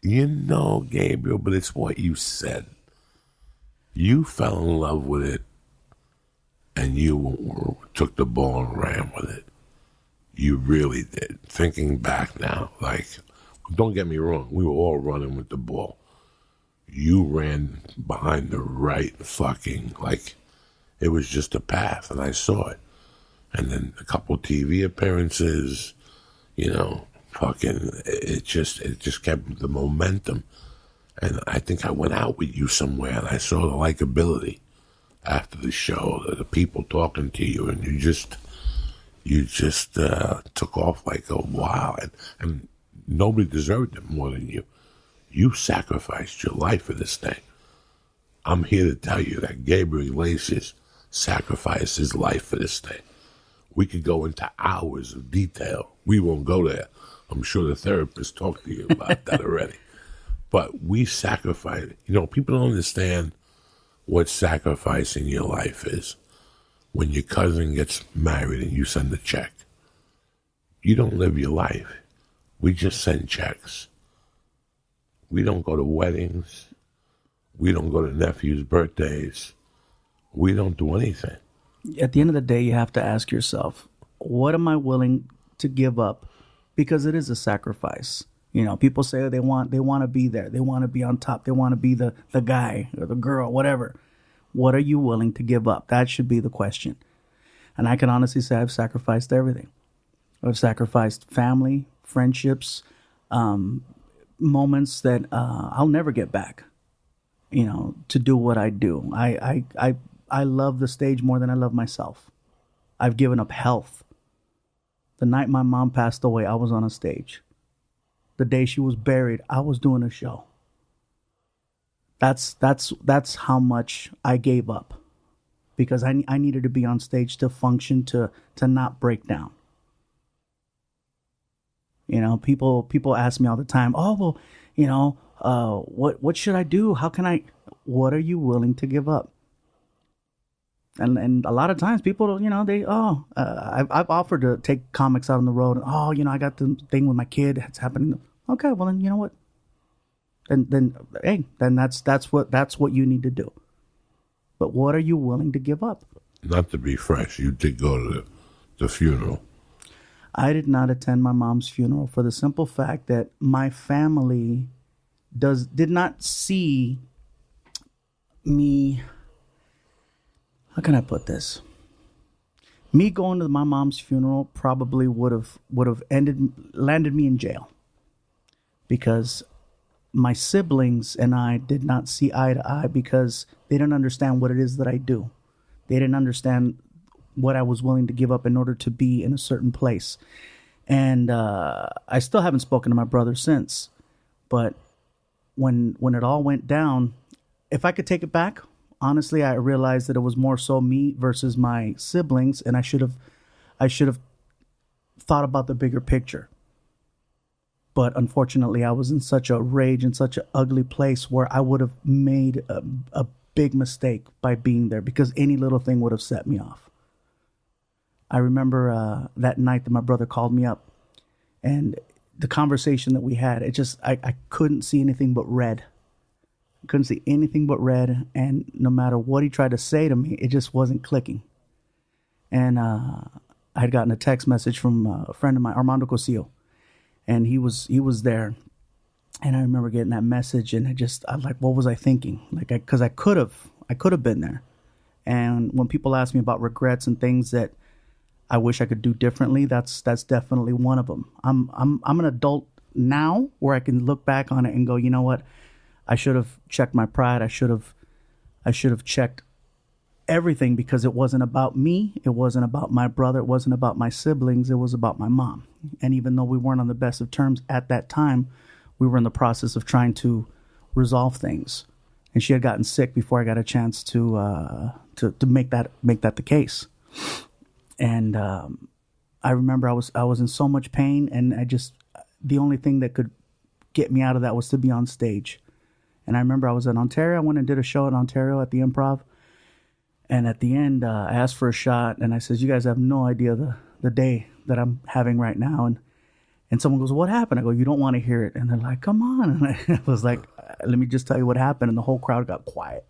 Gabriel, but it's what you said. You fell in love with it, and you took the ball and ran with it. You really did. Thinking back now, like, don't get me wrong, we were all running with the ball. You ran behind the right fucking, like, it was just a path, and I saw it. And then a couple TV appearances, it just kept the momentum. And I think I went out with you somewhere, and I saw the likability after the show, the people talking to you, and you just took off like a wow. And nobody deserved it more than you. You sacrificed your life for this thing. I'm here to tell you that Gabriel Iglesias sacrificed his life for this thing. We could go into hours of detail. We won't go there. I'm sure the therapist talked to you about that already. But we sacrifice. People don't understand what sacrificing your life is. When your cousin gets married and you send a check, you don't live your life. We just send checks. We don't go to weddings. We don't go to nephews' birthdays. We don't do anything. At the end of the day, you have to ask yourself, what am I willing to give up? Because it is a sacrifice. People say they want to be there. They want to be on top. They want to be the guy or the girl, whatever. What are you willing to give up? That should be the question. And I can honestly say I've sacrificed everything. I've sacrificed family, friendships, moments that I'll never get back, to do what I do. I love the stage more than I love myself. I've given up health. The night my mom passed away, I was on a stage. The day she was buried, I was doing a show. That's how much I gave up, because I needed to be on stage to function, to not break down. People ask me all the time, oh, well, what should I do? How can I? What are you willing to give up? And a lot of times people, I've offered to take comics out on the road. And, I got the thing with my kid. It's happening. Okay, well then, you know what? Then that's what you need to do. But what are you willing to give up? Not to be fresh, you did go to the funeral. I did not attend my mom's funeral for the simple fact that my family did not see me. How can I put this? Me going to my mom's funeral probably would have landed me in jail, because my siblings and I did not see eye to eye, because they didn't understand what it is that I do. They didn't understand what I was willing to give up in order to be in a certain place. And I still haven't spoken to my brother since. But when it all went down, if I could take it back, honestly, I realized that it was more so me versus my siblings, and I should have thought about the bigger picture. But unfortunately, I was in such a rage and such an ugly place where I would have made a big mistake by being there, because any little thing would have set me off. I remember that night that my brother called me up, and the conversation that we had, I couldn't see anything but red. Couldn't see anything but red, and no matter what he tried to say to me, it just wasn't clicking. And I had gotten a text message from a friend of mine, Armando Cosillo, and he was there. And I remember getting that message, and I was like, what was I thinking? Because I could have been there. And when people ask me about regrets and things that I wish I could do differently, that's definitely one of them. I'm an adult now where I can look back on it and go, you know what? I should have checked my pride. I should have checked everything, because it wasn't about me. It wasn't about my brother. It wasn't about my siblings. It was about my mom. And even though we weren't on the best of terms at that time, we were in the process of trying to resolve things. And she had gotten sick before I got a chance to make that the case. And I remember I was in so much pain, and the only thing that could get me out of that was to be on stage. And I remember I was in Ontario. I went and did a show in Ontario at the Improv. And at the end, I asked for a shot, and I said, you guys have no idea the day that I'm having right now. And someone goes, what happened? I go, you don't want to hear it. And they're like, come on. And I was like, let me just tell you what happened. And the whole crowd got quiet.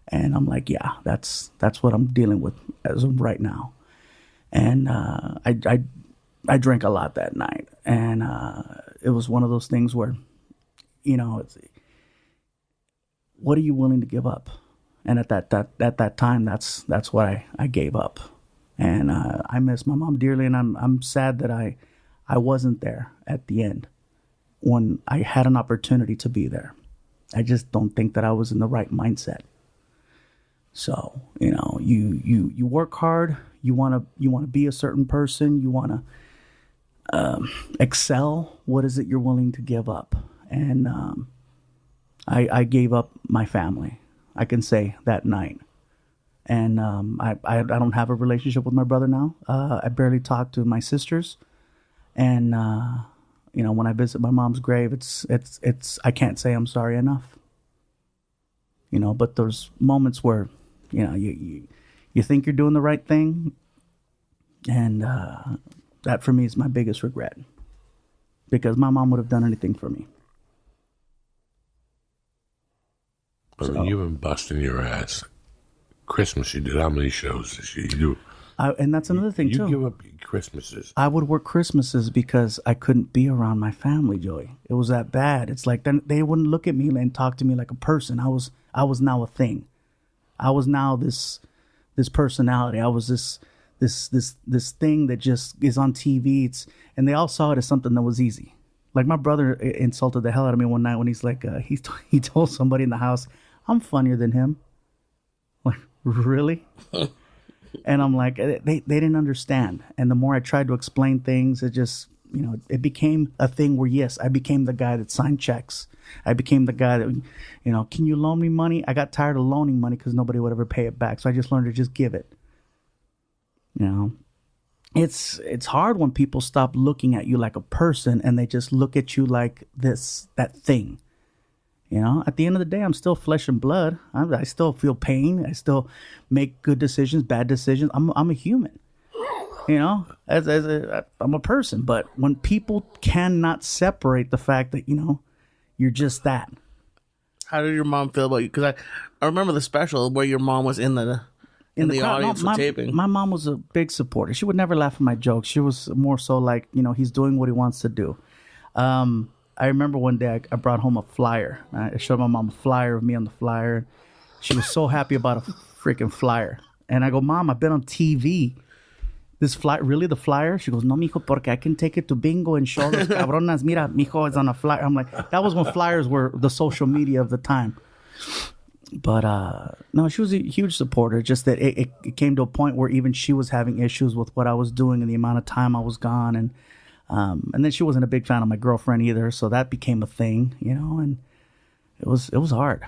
And I'm like, yeah, that's what I'm dealing with as of right now. And I drank a lot that night. And it was one of those things where, what are you willing to give up? And at that time, that's what I gave up. And I miss my mom dearly, and I'm sad that I wasn't there at the end when I had an opportunity to be there. I just don't think that I was in the right mindset. So, you work hard, you want to be a certain person, you want to excel. What is it you're willing to give up? And I gave up my family, I can say, that night. And I don't have a relationship with my brother now. I barely talk to my sisters. And, when I visit my mom's grave, it's I can't say I'm sorry enough. But there's moments where, you think you're doing the right thing. And that for me is my biggest regret. Because my mom would have done anything for me. I mean, you've been busting your ass. Christmas, you did how many shows this year? You do. And that's another thing, too. You give up Christmases. I would work Christmases because I couldn't be around my family, Joey. It was that bad. It's like they wouldn't look at me and talk to me like a person. I was now a thing. I was now this personality. I was this thing that just is on TV. And they all saw it as something that was easy. Like my brother insulted the hell out of me one night when he's like, he told somebody in the house, I'm funnier than him. Like, really? And I'm like, they didn't understand. And the more I tried to explain things, it just, it became a thing where, yes, I became the guy that signed checks. I became the guy that, can you loan me money? I got tired of loaning money because nobody would ever pay it back. So I just learned to just give it. It's hard when people stop looking at you like a person and they just look at you like that thing. At the end of the day, I'm still flesh and blood. I still feel pain. I still make good decisions, bad decisions. I'm a human. I'm a person. But when people cannot separate the fact that you're just that. How did your mom feel about you? Because I remember the special where your mom was in the audience for taping. My mom was a big supporter. She would never laugh at my jokes. She was more so like, he's doing what he wants to do. I remember one day I brought home a flyer. I showed my mom a flyer of me on the flyer. She was so happy about a freaking flyer. And I go, Mom, I've been on TV. This flyer, really the flyer? She goes, no, mijo, porque I can take it to bingo and show those cabronas. Mira, mijo, it's on a flyer. I'm like, that was when flyers were the social media of the time. But no, she was a huge supporter. Just that it came to a point where even she was having issues with what I was doing and the amount of time I was gone. And then she wasn't a big fan of my girlfriend either, so that became a thing, and it was hard.